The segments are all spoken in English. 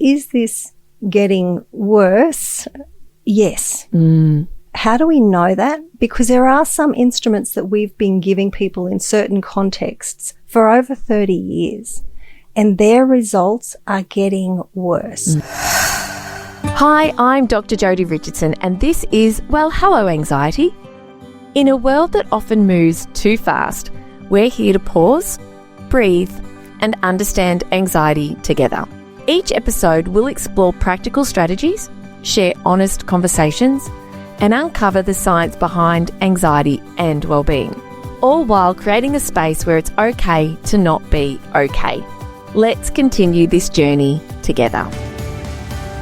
Is this getting worse? Yes. How do we know that? Because there are some instruments that we've been giving people in certain contexts for over 30 years, and their results are getting worse. Hi, I'm Dr. Jodi Richardson, and this is Well, Hello Anxiety. In a world that often moves too fast, we're here to pause, breathe, and understand anxiety together. Each episode will explore practical strategies, share honest conversations, and uncover the science behind anxiety and well-being, all while creating a space where it's okay to not be okay. Let's continue this journey together.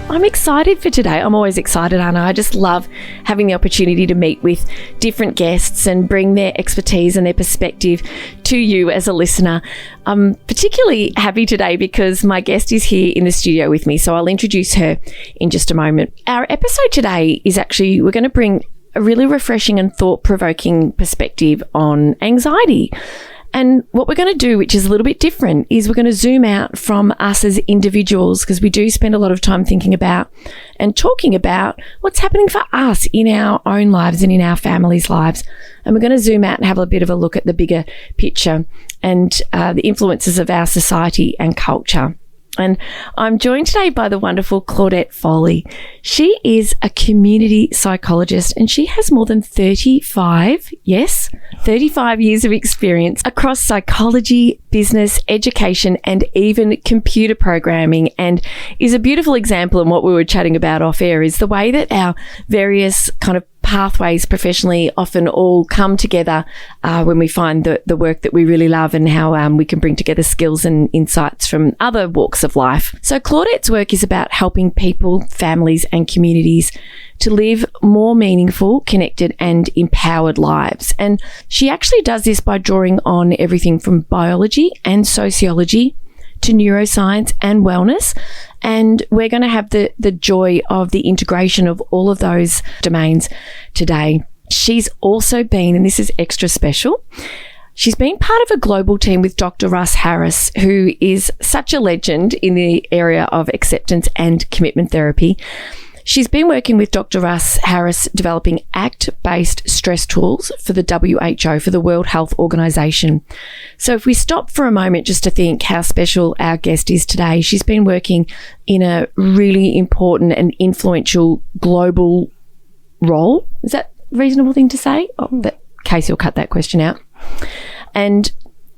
I'm excited for today. I'm always excited, Anna. I just love having the opportunity to meet with different guests and bring their expertise and their perspective to you as a listener. I'm particularly happy today because my guest is here in the studio with me, so I'll introduce her in just a moment. Our episode today is actually, we're going to bring a really refreshing and thought-provoking perspective on anxiety. And what we're going to do, which is a little bit different, is we're going to zoom out from us as individuals, because we do spend a lot of time thinking about and talking about what's happening for us in our own lives and in our families' lives. And we're going to zoom out and have a bit of a look at the bigger picture and the influences of our society and culture. And I'm joined today by the wonderful Claudette Foley. She is a community psychologist, and she has more than 35 years of experience across psychology, business, education, and even computer programming, and is a beautiful example. And what we were chatting about off air is the way that our various kind of pathways professionally often all come together when we find the work that we really love, and how we can bring together skills and insights from other walks of life. So Claudette's work is about helping people, families and communities to live more meaningful, connected and empowered lives. And she actually does this by drawing on everything from biology and sociology to neuroscience and wellness. And we're going to have the joy of the integration of all of those domains today. She's also been, and this is extra special, she's been part of a global team with Dr. Russ Harris, who is such a legend in the area of acceptance and commitment therapy. She's been working with Dr. Russ Harris developing ACT-based stress tools for the WHO, for the World Health Organization. So if we stop for a moment just to think how special our guest is today, she's been working in a really important and influential global role. Is that a reasonable thing to say? Oh, Casey will cut that question out. And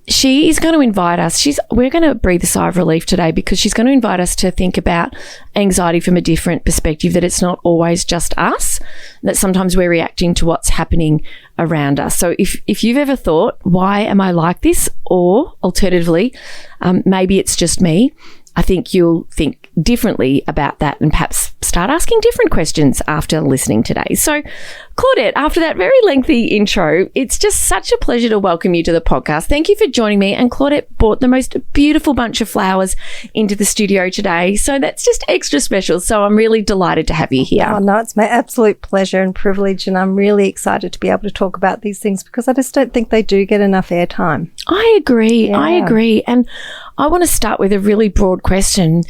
she is going to invite us, we're going to breathe a sigh of relief today, because she's going to invite us to think about anxiety from a different perspective, that it's not always just us, that sometimes we're reacting to what's happening around us. So if you've ever thought, why am I like this? Or alternatively, maybe it's just me, I think you'll think differently about that and perhaps start asking different questions after listening today. So, Claudette, after that very lengthy intro, it's just such a pleasure to welcome you to the podcast. Thank you for joining me. And Claudette brought the most beautiful bunch of flowers into the studio today. So that's just extra special. So I'm really delighted to have you here. Oh, no, it's my absolute pleasure and privilege. And I'm really excited to be able to talk about these things, because I just don't think they do get enough airtime. I agree. Yeah. I agree. And I want to start with a really broad question.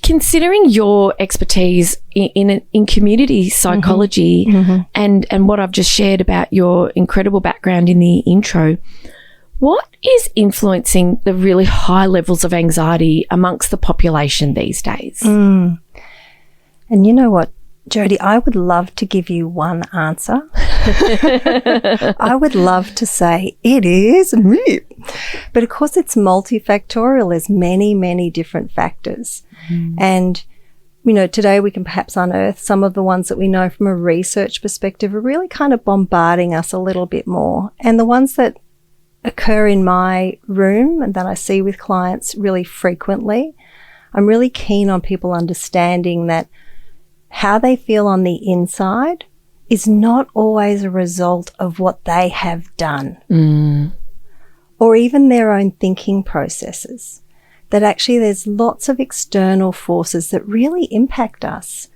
Considering your expertise in community psychology and what I've just shared about your incredible background in the intro, what is influencing the really high levels of anxiety amongst the population these days? And you know what, Jodi, I would love to give you one answer. I would love to say it is me. But of course it's multifactorial. There's many, many different factors. And, you know, today we can perhaps unearth some of the ones that we know from a research perspective are really kind of bombarding us a little bit more. And the ones that occur in my room and that I see with clients really frequently, I'm really keen on people understanding that how they feel on the inside is not always a result of what they have done or even their own thinking processes. That actually there's lots of external forces that really impact us.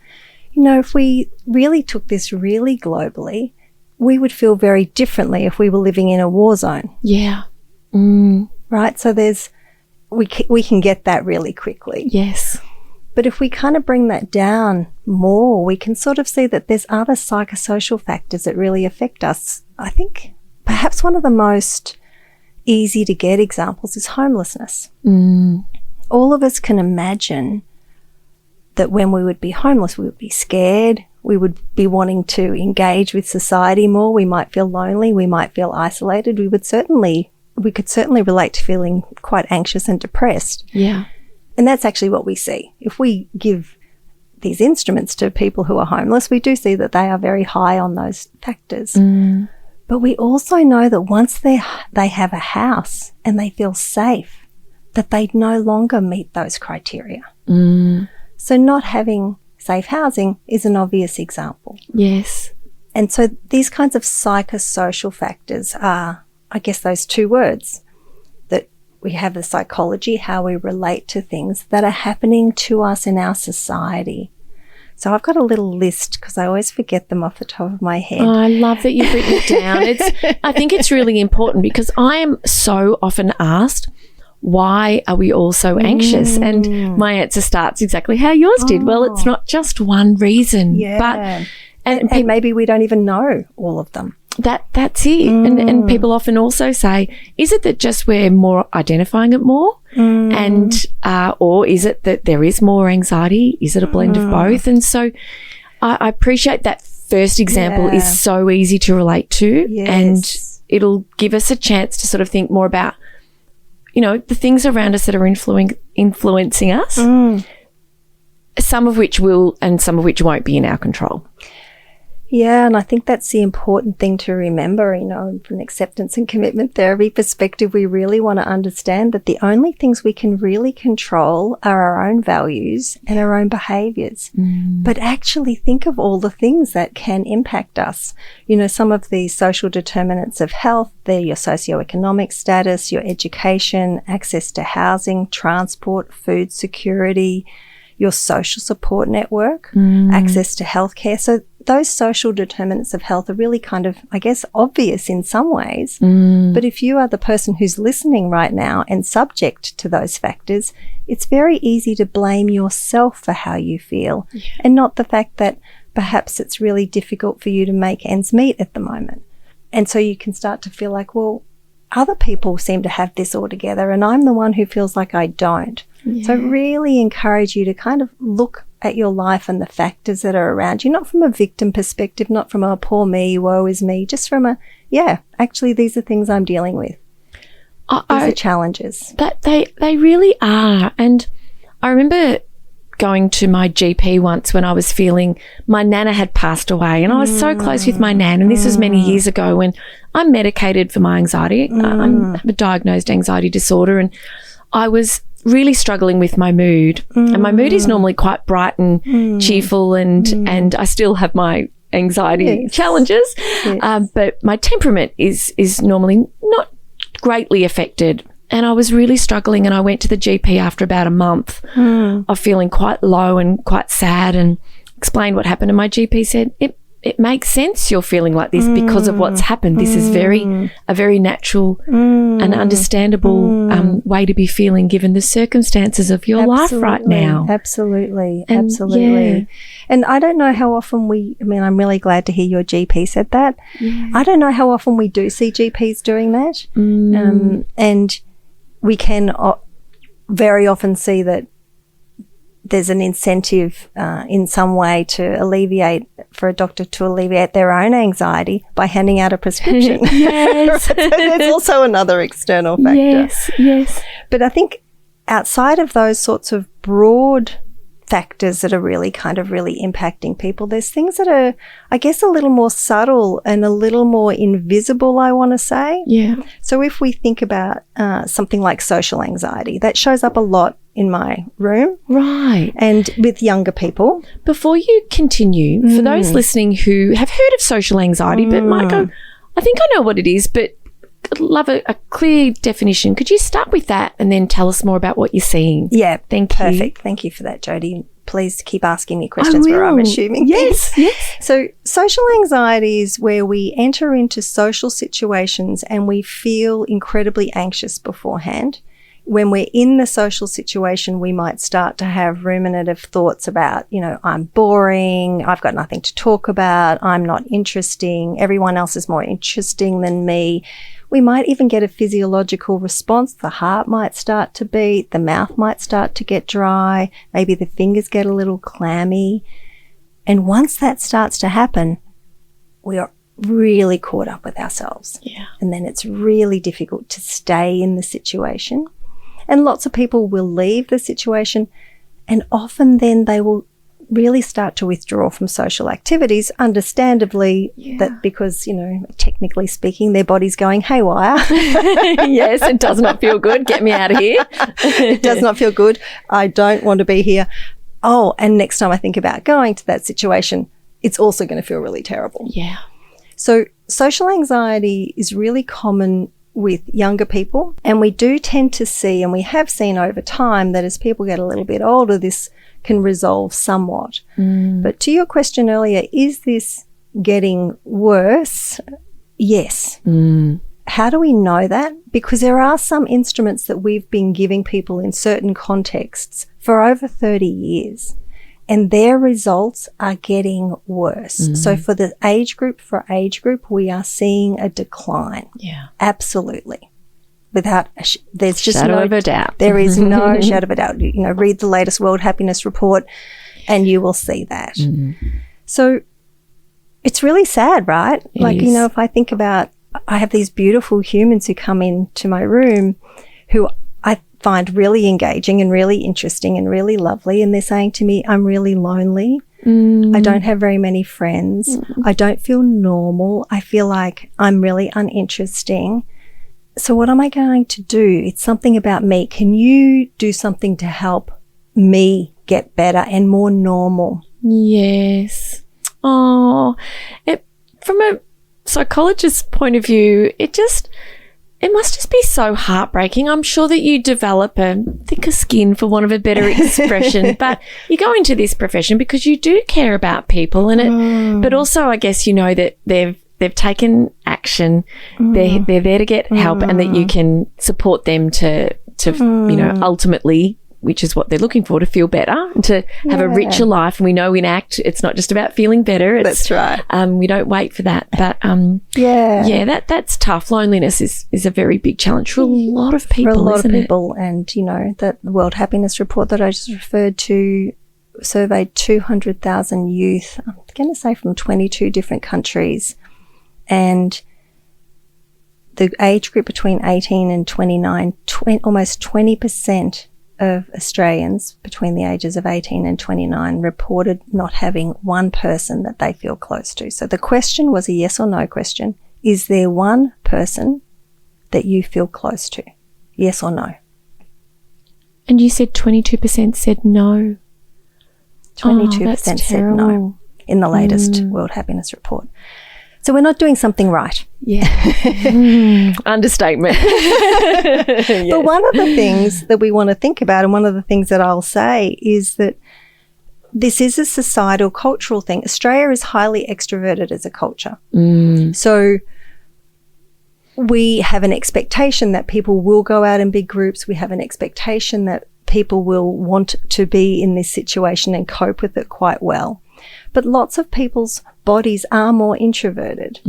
You know, if we really took this really globally, we would feel very differently if we were living in a war zone. Yeah. Right? So we can get that really quickly. Yes. But if we kind of bring that down more, we can sort of see that there's other psychosocial factors that really affect us. I think perhaps one of the most easy to get examples is homelessness. All of us can imagine that when we would be homeless, we would be scared. We would be wanting to engage with society more. We might feel lonely. We might feel isolated. We could certainly relate to feeling quite anxious and depressed. Yeah. And that's actually what we see. If we give these instruments to people who are homeless, we do see that they are very high on those factors. But we also know that once they have a house and they feel safe, that they no longer meet those criteria. So not having safe housing is an obvious example. Yes. And so these kinds of psychosocial factors are, I guess, those two words, that we have the psychology, how we relate to things that are happening to us in our society. So I've got a little list because I always forget them off the top of my head. Oh, I love that you've written it down. I think it's really important because I am so often asked, why are we all so anxious? And my answer starts exactly how yours did. Well, it's not just one reason. Yeah. But and maybe we don't even know all of them. That's it. And people often also say, is it that just we're more identifying it more? And or is it that there is more anxiety? Is it a blend of both? And so I appreciate that first example is so easy to relate to. Yes. And it'll give us a chance to sort of think more about, you know, the things around us that are influencing us, some of which will and some of which won't be in our control. Yeah, and I think that's the important thing to remember, you know, from an acceptance and commitment therapy perspective, we really want to understand that the only things we can really control are our own values and our own behaviours. But actually think of all the things that can impact us. You know, some of the social determinants of health, they're your socioeconomic status, your education, access to housing, transport, food security, your social support network, access to healthcare. So those social determinants of health are really kind of, I guess, obvious in some ways. But if you are the person who's listening right now and subject to those factors, it's very easy to blame yourself for how you feel and not the fact that perhaps it's really difficult for you to make ends meet at the moment. And so you can start to feel like, well, other people seem to have this all together and I'm the one who feels like I don't. So I really encourage you to kind of look at your life and the factors that are around you, not from a victim perspective, not from a poor me, woe is me, just from a, actually these are things I'm dealing with. These are challenges. That they really are. And I remember going to my GP once when I was feeling my nana had passed away and I was so close with my nan, and this was many years ago when I'm medicated for my anxiety. I have a diagnosed anxiety disorder and I was really struggling with my mood. And my mood is normally quite bright and cheerful and I still have my anxiety challenges. But my temperament is normally not greatly affected. And I was really struggling and I went to the GP after about a month of feeling quite low and quite sad and explained what happened. And my GP said, it makes sense you're feeling like this because of what's happened. This is a very natural and understandable way to be feeling given the circumstances of your life right now. Absolutely. Yeah. And I don't know how often I'm really glad to hear your GP said that. I don't know how often we do see GPs doing that. And we can very often see that there's an incentive in some way for a doctor to alleviate their own anxiety by handing out a prescription. Yes. So there's also another external factor. Yes. But I think outside of those sorts of broad factors that are really impacting people, there's things that are, I guess, a little more subtle and a little more invisible, I want to say. Yeah. So if we think about something like social anxiety, that shows up a lot in my room. Right. And with younger people. Before you continue, for those listening who have heard of social anxiety but might go, I think I know what it is, but I'd love a clear definition. Could you start with that and then tell us more about what you're seeing? Yeah. Perfect. Thank you for that, Jodi. Please keep asking me questions where I'm assuming things. Yes. So social anxiety is where we enter into social situations and we feel incredibly anxious beforehand. when we're in the social situation, we might start to have ruminative thoughts about, I'm boring, I've got nothing to talk about, I'm not interesting, everyone else is more interesting than me. We might even get a physiological response. The heart might start to beat, the mouth might start to get dry, maybe the fingers get a little clammy. And once that starts to happen, we are really caught up with ourselves. Yeah. And then it's really difficult to stay in the situation. And lots of people will leave the situation, and often then they will really start to withdraw from social activities, understandably, that because, technically speaking, their body's going haywire. Yes, it does not feel good. Get me out of here. It does not feel good. I don't want to be here. Oh, and next time I think about going to that situation, it's also going to feel really terrible. Yeah. So social anxiety is really common with younger people, and we do tend to see, and we have seen over time, that as people get a little bit older, this can resolve somewhat. But to your question earlier, is this getting worse? Yes. How do we know that? Because there are some instruments that we've been giving people in certain contexts for over 30 years, and their results are getting worse. So for age group, we are seeing a decline. Yeah. Absolutely. Without, there's just shadow no of a doubt. There is no shadow of a doubt. Read the latest World Happiness Report and you will see that. So it's really sad, right? It is. If I think about, I have these beautiful humans who come into my room who I find really engaging and really interesting and really lovely, and they're saying to me, I'm really lonely. I don't have very many friends. I don't feel normal. I feel like I'm really uninteresting. So what am I going to do? It's something about me. Can you do something to help me get better and more normal? Yes. Oh, from a psychologist's point of view, it must just be so heartbreaking. I'm sure that you develop a thicker skin, for want of a better expression, but you go into this profession because you do care about people, and but also I guess that they've taken action. They're there to get help, and that you can support them to ultimately, which is what they're looking for, to feel better and to have a richer life. And we know in ACT, it's not just about feeling better. That's right. We don't wait for that. But that's tough. Loneliness is a very big challenge for a lot of people. For a lot of people. And, that World Happiness Report that I just referred to surveyed 200,000 youth, I'm going to say from 22 different countries. And the age group between 18 and 29, almost 20% of Australians between the ages of 18 and 29 reported not having one person that they feel close to. So the question was a yes or no question. Is there one person that you feel close to? Yes or no? And you said 22% said no. 22% said no in the latest World Happiness Report. So we're not doing something right. Yeah. Understatement. Yes. But one of the things that we want to think about, and one of the things that I'll say, is that this is a societal, cultural thing. Australia is highly extroverted as a culture. So we have an expectation that people will go out in big groups. We have an expectation that people will want to be in this situation and cope with it quite well. But lots of people's bodies are more introverted.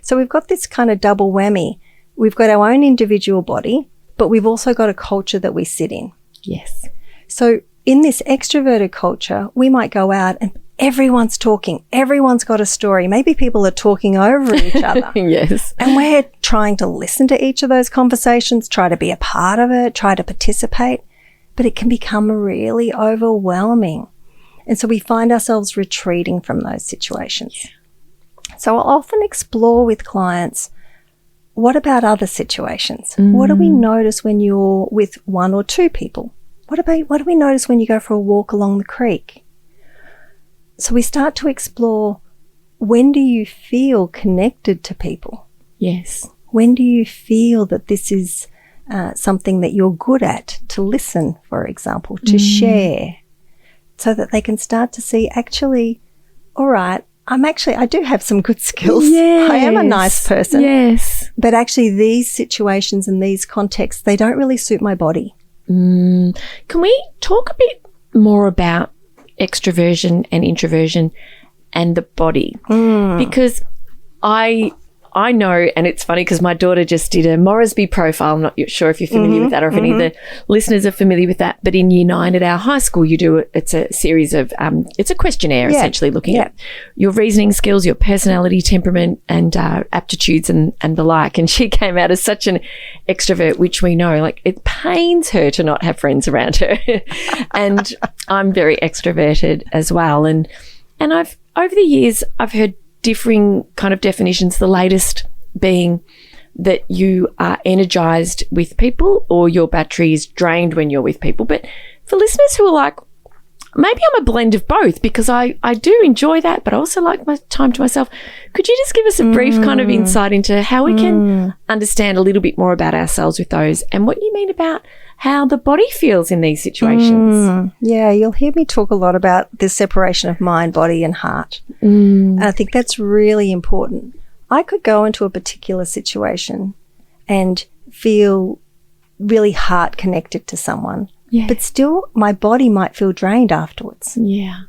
So we've got this kind of double whammy. We've got our own individual body, but we've also got a culture that we sit in. Yes. So in this extroverted culture, we might go out and everyone's talking. Everyone's got a story. Maybe people are talking over each other. Yes. And we're trying to listen to each of those conversations, try to be a part of it, try to participate. But it can become really overwhelming. And so we find ourselves retreating from those situations. Yeah. So I'll often explore with clients, what about other situations? What do we notice when you're with one or two people? What do we notice when you go for a walk along the creek? So we start to explore, when do you feel connected to people? Yes. When do you feel that this is something that you're good at, to listen, for example, to share, so that they can start to see, actually, all right, I do have some good skills. Yes. I am a nice person. Yes. But actually these situations and these contexts, they don't really suit my body. Can we talk a bit more about extroversion and introversion and the body? Because I know, and it's funny because my daughter just did a Moresby profile. I'm not sure if you're familiar with that or if any of the listeners are familiar with that. But in Year 9 at our high school, you do it's a series of it's a questionnaire essentially looking at your reasoning skills, your personality, temperament, and aptitudes and the like. And she came out as such an extrovert, which we know, like, it pains her to not have friends around her. And I'm very extroverted as well. And I've over the years I've heard differing kind of definitions, the latest being that you are energized with people or your battery is drained when you're with people. But for listeners who are like, maybe I'm a blend of both because I do enjoy that, but I also like my time to myself. Could you just give us a brief kind of insight into how we can understand a little bit more about ourselves with those and what you mean about how the body feels in these situations? Yeah, you'll hear me talk a lot about this separation of mind, body and heart. And I think that's really important. I could go into a particular situation and feel really heart connected to someone, but still my body might feel drained afterwards. Yeah.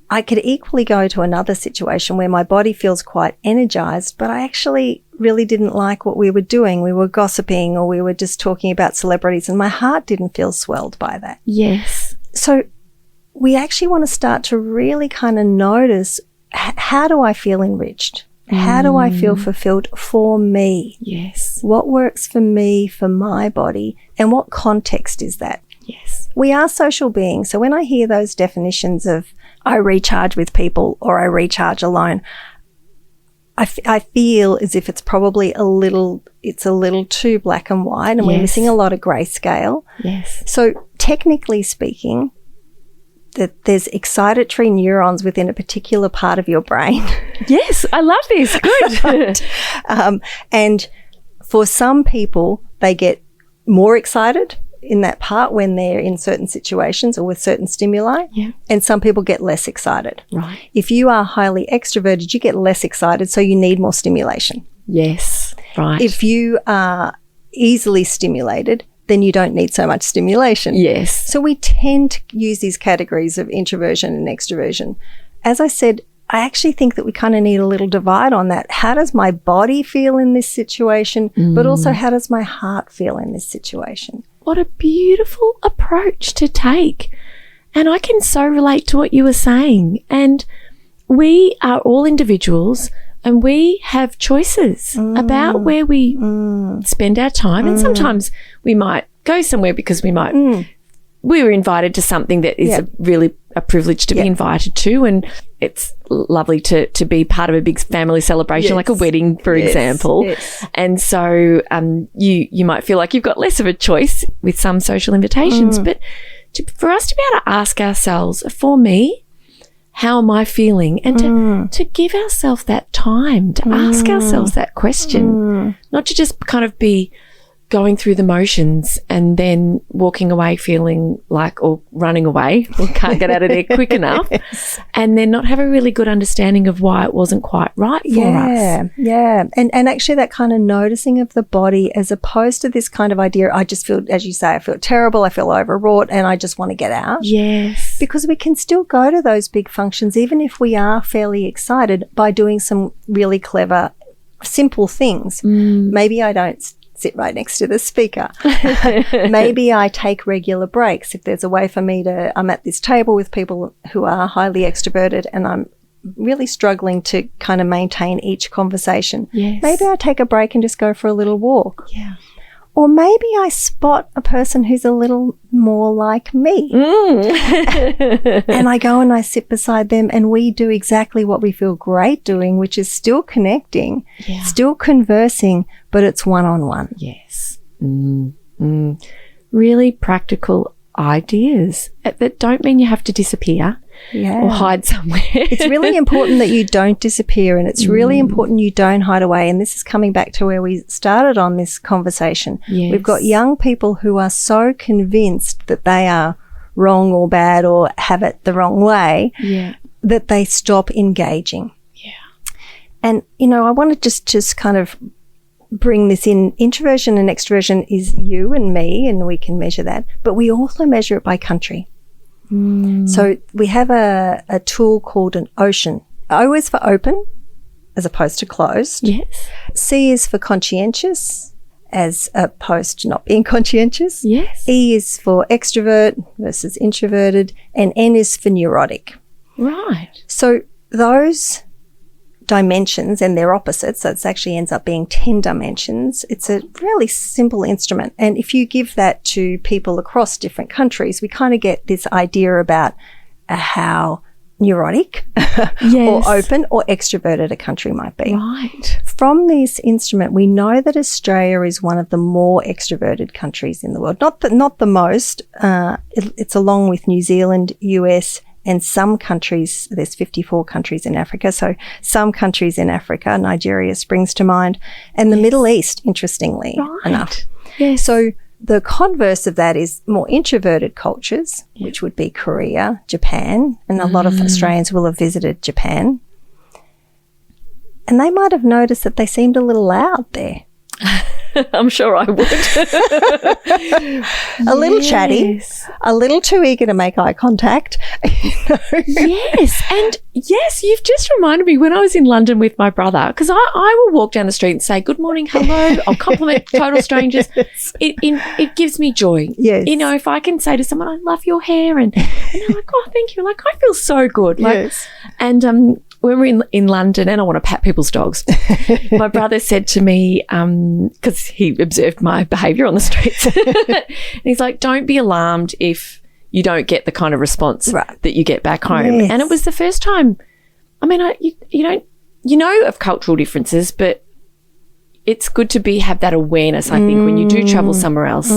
I could equally go to another situation where my body feels quite energized, but I actually really didn't like what we were doing. We were gossiping or we were just talking about celebrities and my heart didn't feel swelled by that. Yes. So we actually want to start to really kind of notice, how do I feel enriched? How do I feel fulfilled for me? Yes. What works for me, for my body, and what context is that? Yes. We are social beings. So when I hear those definitions of I recharge with people or I recharge alone, I feel as if it's probably a little too black and white and we're missing a lot of grayscale. Yes. So technically speaking, that there's excitatory neurons within a particular part of your brain. Yes, I love this. Good. Right. And for some people, they get more excited in that part when they're in certain situations or with certain stimuli. Yeah. And some people get less excited. Right. If you are highly extroverted, you get less excited, so you need more stimulation. Yes. Right. If you are easily stimulated, then you don't need so much stimulation. Yes. So we tend to use these categories of introversion and extroversion. As I said, I actually think that we kind of need a little divide on that. How does my body feel in this situation, but also how does my heart feel in this situation? What a beautiful approach to take. And I can so relate to what you were saying. And we are all individuals and we have choices about where we spend our time. And sometimes we might go somewhere because we were invited to something that is really a privilege to be invited to. And it's lovely to be part of a big family celebration, like a wedding, for example. Yes. And so you might feel like you've got less of a choice with some social invitations. But for us to be able to ask ourselves, for me, how am I feeling? And to give ourselves that time to ask ourselves that question, not to just kind of be going through the motions and then walking away feeling like, or running away, or can't get out of there quick enough, and then not have a really good understanding of why it wasn't quite right for us. Yeah. And actually that kind of noticing of the body, as opposed to this kind of idea, I just feel, as you say, I feel terrible, I feel overwrought, and I just want to get out. Yes. Because we can still go to those big functions, even if we are fairly excited, by doing some really clever, simple things. Maybe I don't sit right next to the speaker. Maybe I take regular breaks. If there's a way for me I'm at this table with people who are highly extroverted and I'm really struggling to kind of maintain each conversation. Yes. Maybe I take a break and just go for a little walk. Yeah. Or maybe I spot a person who's a little more like me. And I go and I sit beside them and we do exactly what we feel great doing, which is still connecting, still conversing, but it's one-on-one. Yes. Really practical ideas that don't mean you have to disappear or hide somewhere. It's really important that you don't disappear, and it's really important you don't hide away. And this is coming back to where we started on this conversation. Yes. We've got young people who are so convinced that they are wrong or bad or have it the wrong way that they stop engaging. Yeah. And, I want to just kind of bring this in. Introversion and extroversion is you and me, and we can measure that, but we also measure it by country. So we have a tool called an OCEAN. O is for open as opposed to closed. Yes. C is for conscientious as opposed to not being conscientious. Yes. E is for extrovert versus introverted, and N is for neurotic. Right. So those dimensions and their opposites, so it actually ends up being 10 dimensions. It's a really simple instrument. And if you give that to people across different countries, we kind of get this idea about how neurotic or open or extroverted a country might be. Right. From this instrument, we know that Australia is one of the more extroverted countries in the world. Not the most. It's along with New Zealand, US, and some countries. There's 54 countries in Africa. So some countries in Africa, Nigeria springs to mind, and the Middle East, interestingly enough. Yes. So the converse of that is more introverted cultures, which would be Korea, Japan, and a lot of Australians will have visited Japan. And they might have noticed that they seemed a little loud there. I'm sure I would. A little chatty, a little too eager to make eye contact. Yes. And yes, you've just reminded me when I was in London with my brother, because I will walk down the street and say, good morning, hello. I'll compliment total strangers. It gives me joy. Yes. You know, if I can say to someone, I love your hair, and they're like, oh, thank you. Like, I feel so good. Like, yes. And when we're in London, and I want to pat people's dogs, my brother said to me, because he observed my behaviour on the streets, and he's like, don't be alarmed if you don't get the kind of response that you get back home. Yes. And it was the first time, I mean, you know of cultural differences, but it's good to have that awareness, I think, when you do travel somewhere else,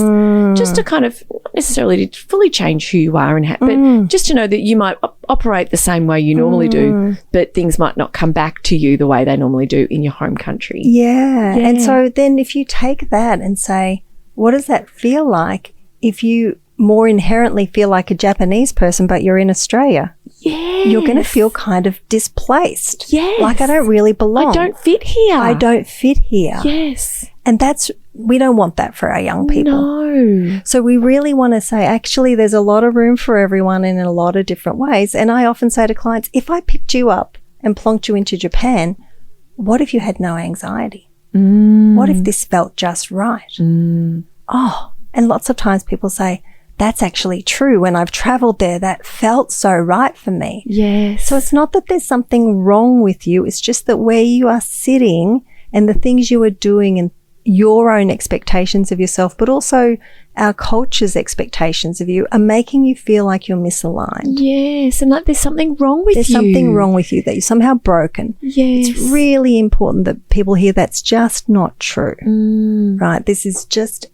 just to kind of, not necessarily to fully change who you are, but just to know that you might operate the same way you normally do, but things might not come back to you the way they normally do in your home country. Yeah. And so then if you take that and say, what does that feel like if you more inherently feel like a Japanese person, but you're in Australia? Yes. You're going to feel kind of displaced. Yes. Like, I don't really belong. I don't fit here. I don't fit here. Yes. And we don't want that for our young people. No. So we really want to say, actually, there's a lot of room for everyone in a lot of different ways. And I often say to clients, if I picked you up and plonked you into Japan, what if you had no anxiety? What if this felt just right? Oh, and lots of times people say, that's actually true. When I've traveled there, that felt so right for me. Yes. So it's not that there's something wrong with you. It's just that where you are sitting and the things you are doing and your own expectations of yourself, but also our culture's expectations of you, are making you feel like you're misaligned. Yes. And like there's something wrong with you. There's something wrong with you, that you're somehow broken. Yes. It's really important that people hear that's just not true. Right? This is just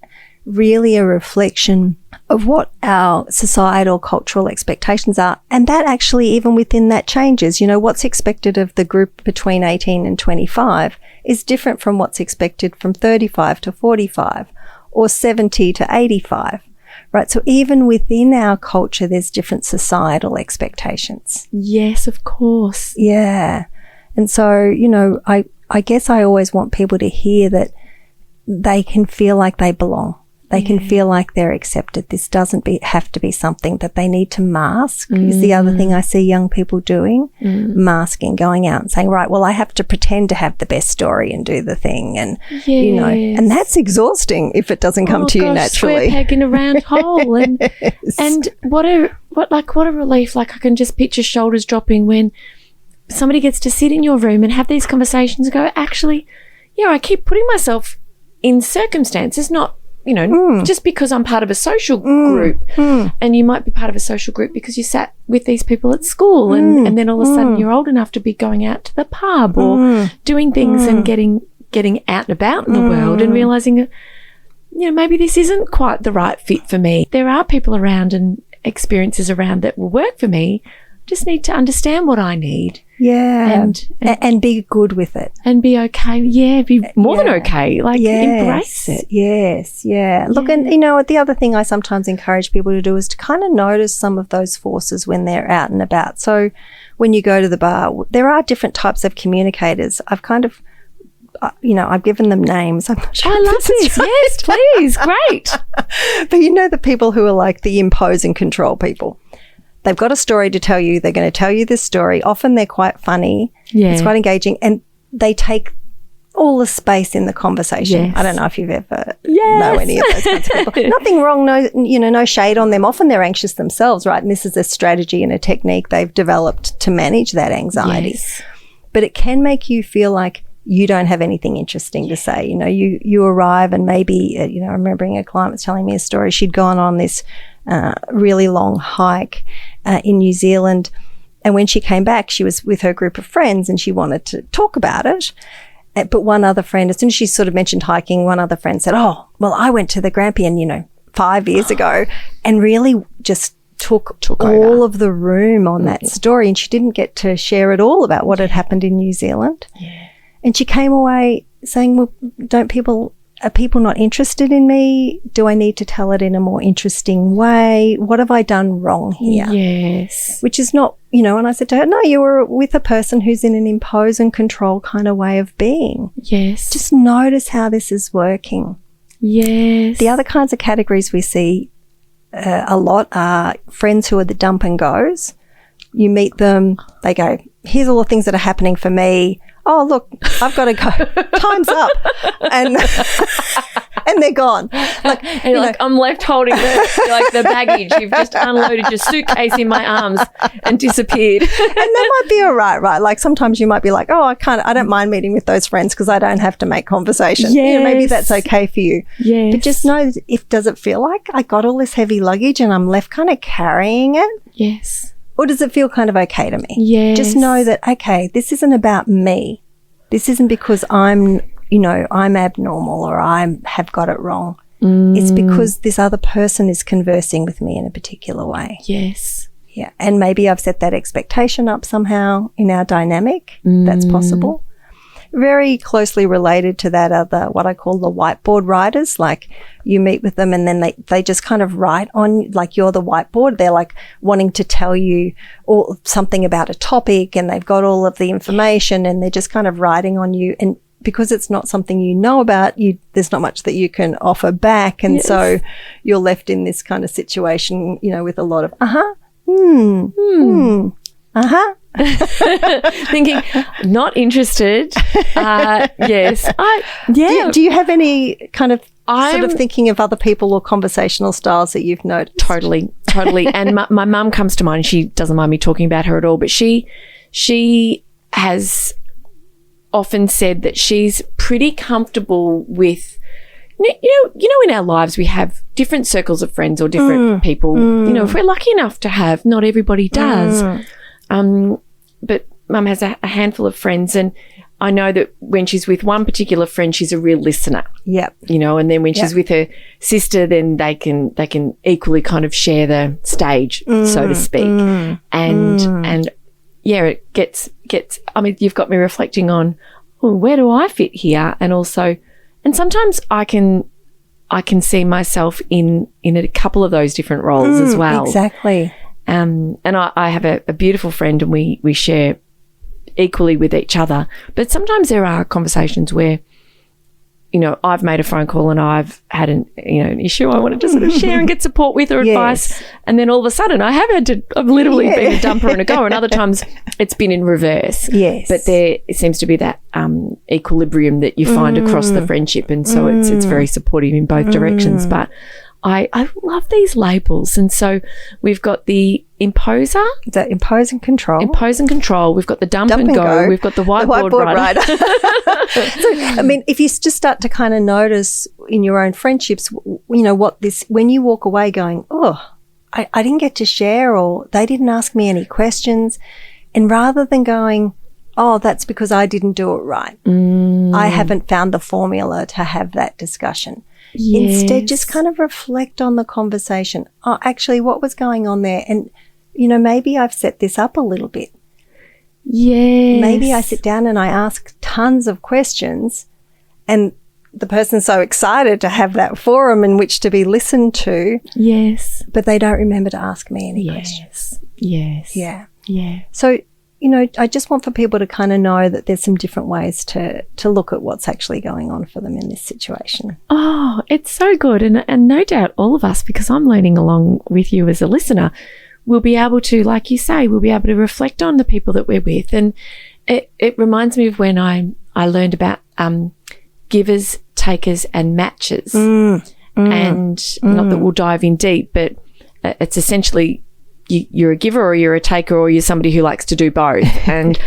really a reflection of what our societal cultural expectations are. And that actually, even within that, changes. You know, what's expected of the group between 18 and 25 is different from what's expected from 35 to 45 or 70 to 85. Right? So even within our culture, there's different societal expectations. Yes, of course. Yeah. And so, you know, I guess I always want people to hear that they can feel like they belong. They can feel like they're accepted. This doesn't have to be something that they need to mask, is the other thing I see young people doing, masking, going out and saying, right, well, I have to pretend to have the best story and do the thing. And, you know, and that's exhausting if it doesn't come to you naturally. Square peg in a round hole. And, and what a relief. Like, I can just picture shoulders dropping when somebody gets to sit in your room and have these conversations and go, actually, yeah, I keep putting myself in circumstances, not, you know, just because I'm part of a social group, and you might be part of a social group because you sat with these people at school, and then all of a sudden you're old enough to be going out to the pub or doing things and getting out and about in the world and realising, you know, maybe this isn't quite the right fit for me. There are people around and experiences around that will work for me. Just need to understand what I need. Yeah. And be good with it. And be okay. Yeah, be more than okay. Like, embrace it. Yes, yeah. Look, and, you know, the other thing I sometimes encourage people to do is to kind of notice some of those forces when they're out and about. So when you go to the bar, there are different types of communicators. I've given them names. I'm not sure. I love this. Yes, please. Great. But you know the people who are like the impose and control people. They've got a story to tell you. They're going to tell you this story. Often they're quite funny. Yeah. It's quite engaging. And they take all the space in the conversation. Yes. I don't know if you've ever know any of those kinds of people. Nothing wrong, no shade on them. Often they're anxious themselves, right? And this is a strategy and a technique they've developed to manage that anxiety. Yes. But it can make you feel like you don't have anything interesting to say. You arrive and maybe, I'm remembering a client was telling me a story. She'd gone on this really long hike in New Zealand. And when she came back, she was with her group of friends and she wanted to talk about it. But one other friend, as soon as she sort of mentioned hiking, one other friend said, oh, well, I went to the Grampian, 5 years ago and really just took all of the room on that story. And she didn't get to share at all about what had happened in New Zealand. Yeah. And she came away saying, well, are people not interested in me? Do I need to tell it in a more interesting way? What have I done wrong here? Yes. Which is not, and I said to her, no, you were with a person who's in an impose and control kind of way of being. Yes. Just notice how this is working. Yes. The other kinds of categories we see a lot are friends who are the dump and goes. You meet them, they go, here's all the things that are happening for me. Oh, look, I've got to go. Time's up. And they're gone. I'm left holding the baggage. You've just unloaded your suitcase in my arms and disappeared. And that might be all right? Like sometimes you might be like, oh, I don't mind meeting with those friends because I don't have to make conversation. Yes. Maybe that's okay for you. Yes. But just know, does it feel like I got all this heavy luggage and I'm left kind of carrying it? Yes. Or does it feel kind of okay to me? Yes. Just know that, okay, this isn't about me. This isn't because I'm abnormal or I have got it wrong. It's because this other person is conversing with me in a particular way. Yes. Yeah. And maybe I've set that expectation up somehow in our dynamic. That's possible. Very closely related to that are what I call the whiteboard writers. Like you meet with them and then they just kind of write on, like you're the whiteboard. They're like wanting to tell you something about a topic and they've got all of the information and they're just kind of writing on you. And because it's not something you know about, there's not much that you can offer back. And so you're left in this kind of situation, with a lot of, thinking, not interested. Yes. Do you have any kind of sort of thinking of other people or conversational styles that you've noticed? Totally. And my mum comes to mind. She doesn't mind me talking about her at all, but she has often said that she's pretty comfortable with, in our lives we have different circles of friends or different people. If we're lucky enough to have, not everybody does. But Mum has a handful of friends, and I know that when she's with one particular friend, she's a real listener. Yep. And then when she's with her sister, then they can equally kind of share the stage, so to speak. And it gets. I mean, you've got me reflecting on, where do I fit here? And also, and sometimes I can see myself in a couple of those different roles as well. Exactly. And I have a beautiful friend and we share equally with each other. But sometimes there are conversations where, I've made a phone call and I've had an issue I wanted to sort of share and get support with or advice. And then all of a sudden I've literally been a dumper and a goer, and other times it's been in reverse. Yes. But it seems to be that equilibrium that you find across the friendship. And so it's very supportive in both directions. But I love these labels. And so we've got the imposer. The impose and control. We've got the dump and go. We've got the whiteboard rider. So, I mean, if you just start to kind of notice in your own friendships, when you walk away going, I didn't get to share, or they didn't ask me any questions. And rather than going, that's because I didn't do it right. I haven't found the formula to have that discussion. Yes. Instead, just kind of reflect on the conversation. Actually, what was going on there? And, maybe I've set this up a little bit. Yes. Maybe I sit down and I ask tons of questions and the person's so excited to have that forum in which to be listened to. Yes. But they don't remember to ask me any questions. Yes. Yeah. Yeah. So I just want for people to kind of know that there's some different ways to look at what's actually going on for them in this situation. Oh, it's so good. And no doubt all of us, because I'm learning along with you as a listener, will be able to, like you say, we'll be able to reflect on the people that we're with. And it reminds me of when I learned about givers, takers and matchers. And not that we'll dive in deep, but it's essentially you're a giver or you're a taker or you're somebody who likes to do both. And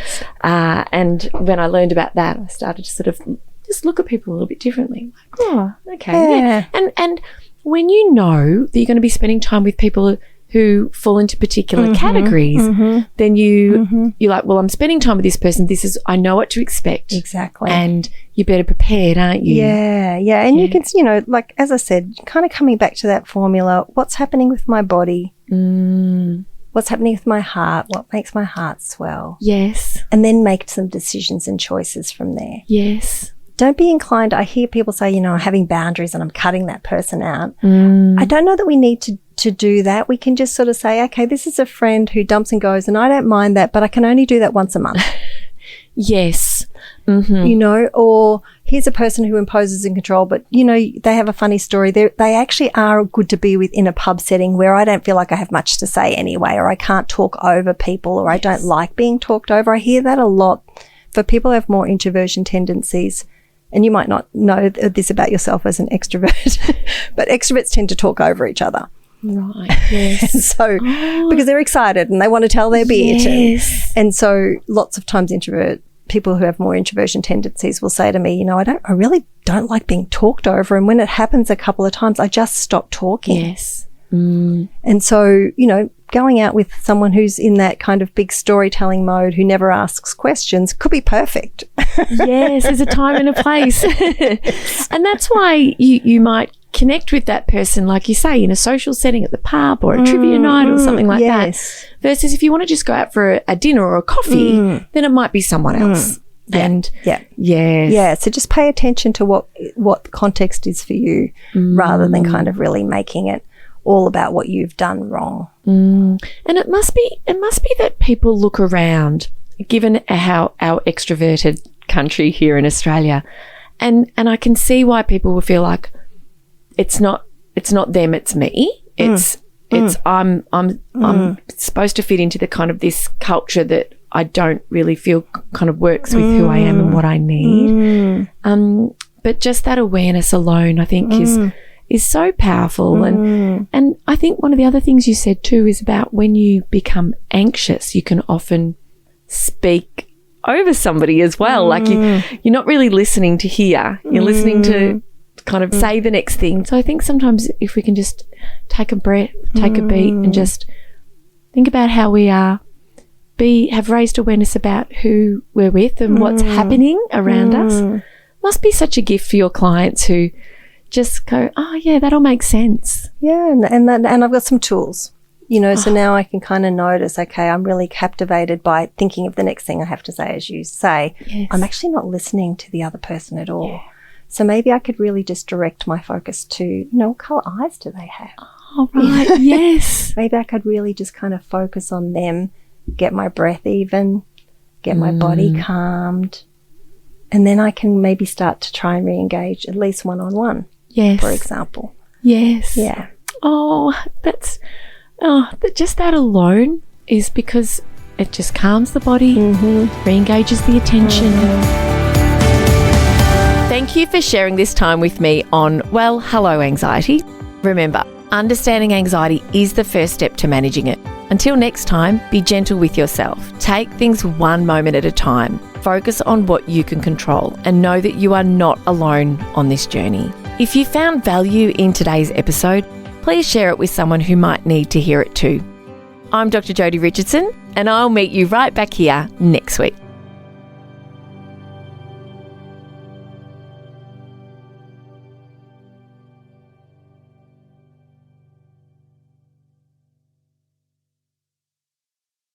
when I learned about that, I started to sort of just look at people a little bit differently. Like, oh, okay. Yeah. And when you know that you're going to be spending time with people who fall into particular categories, then you're like, well, I'm spending time with this person. I know what to expect. Exactly. And you're better prepared, aren't you? Yeah. And you can, like, as I said, kind of coming back to that formula, what's happening with my body? What's happening with my heart? What makes my heart swell? Yes. And then make some decisions and choices from there. Yes. Don't be inclined. I hear people say, I'm having boundaries and I'm cutting that person out. I don't know that we need to do that. We can just sort of say, okay, this is a friend who dumps and goes and I don't mind that, but I can only do that once a month. Yes. Or here's a person who imposes and control, but, they have a funny story. They actually are good to be with in a pub setting where I don't feel like I have much to say anyway, or I can't talk over people, or I don't like being talked over. I hear that a lot for people who have more introversion tendencies. And you might not know this about yourself as an extrovert, but extroverts tend to talk over each other. Right, yes. So, because they're excited and they want to tell their bit. Yes. And so lots of times people who have more introversion tendencies will say to me, I really don't like being talked over. And when it happens a couple of times, I just stop talking. Yes. And so, going out with someone who's in that kind of big storytelling mode, who never asks questions, could be perfect. Yes, there's a time and a place. And that's why you might connect with that person, like you say, in a social setting at the pub or a trivia night or something like that. Versus if you want to just go out for a dinner or a coffee, then it might be someone else. So just pay attention to what context is for you, rather than kind of really making it all about what you've done wrong. And it must be that people look around, given how our extroverted country here in Australia, and I can see why people will feel like it's not them, it's me. It's I'm supposed to fit into the kind of this culture that I don't really feel kind of works with who I am and what I need. But just that awareness alone, I think, is so powerful. And I think one of the other things you said too is about when you become anxious, you can often speak over somebody as well. Like you're not really listening to hear, you're listening to kind of say the next thing. So I think sometimes if we can just take a breath, take a beat and just think about how we are, have raised awareness about who we're with and what's happening around us, must be such a gift for your clients who just go, oh yeah, that'll make sense. Yeah, and I've got some tools, so now I can kind of notice, okay, I'm really captivated by thinking of the next thing I have to say, as you say. Yes. I'm actually not listening to the other person at all. Yeah. So maybe I could really just direct my focus to, what colour eyes do they have? Oh, right, yes. Maybe I could really just kind of focus on them, get my breath even, get my body calmed, and then I can maybe start to try and re-engage at least one-on-one, for example. Yes. Yeah. Oh, just that alone is because it just calms the body, re-engages the attention. Thank you for sharing this time with me on Well, Hello Anxiety. Remember, understanding anxiety is the first step to managing it. Until next time, be gentle with yourself. Take things one moment at a time. Focus on what you can control and know that you are not alone on this journey. If you found value in today's episode, please share it with someone who might need to hear it too. I'm Dr. Jodi Richardson, and I'll meet you right back here next week.